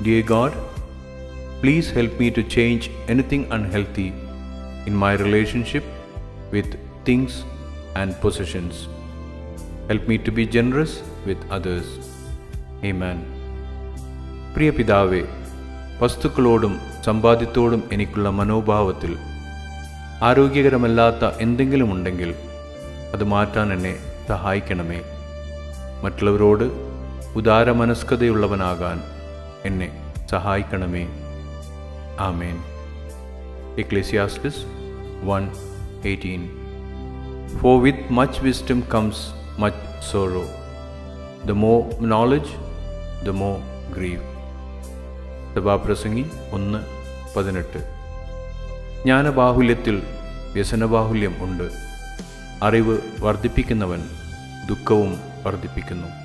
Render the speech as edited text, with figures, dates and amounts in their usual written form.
Dear God, please help me to change anything unhealthy in my relationship with things and possessions. Help me to be generous with others. Amen. പ്രിയ പിതാവേ, വസ്തുക്കളോടും സമ്പാദ്യത്തോടും എനിക്കുള്ള മനോഭാവത്തിൽ ആരോഗ്യകരമല്ലാത്ത എന്തെങ്കിലും ഉണ്ടെങ്കിൽ അത് മാറ്റാൻ എന്നെ സഹായിക്കണമേ. മറ്റുള്ളവരോട് ഉദാരമനസ്കതയുള്ളവനാകാൻ എന്നെ സഹായിക്കണമേ. ആമേൻ. എക്ലേസിയാസ്റ്റിസ് 1:18. For with much wisdom comes much sorrow. The more knowledge, the more grief. സഭാപ്രസംഗി 1:18. ജ്ഞാനബാഹുല്യത്തിൽ വ്യസനബാഹുല്യം ഉണ്ട്. അറിവ് വർദ്ധിപ്പിക്കുന്നവൻ ദുഃഖവും വർദ്ധിപ്പിക്കുന്നു.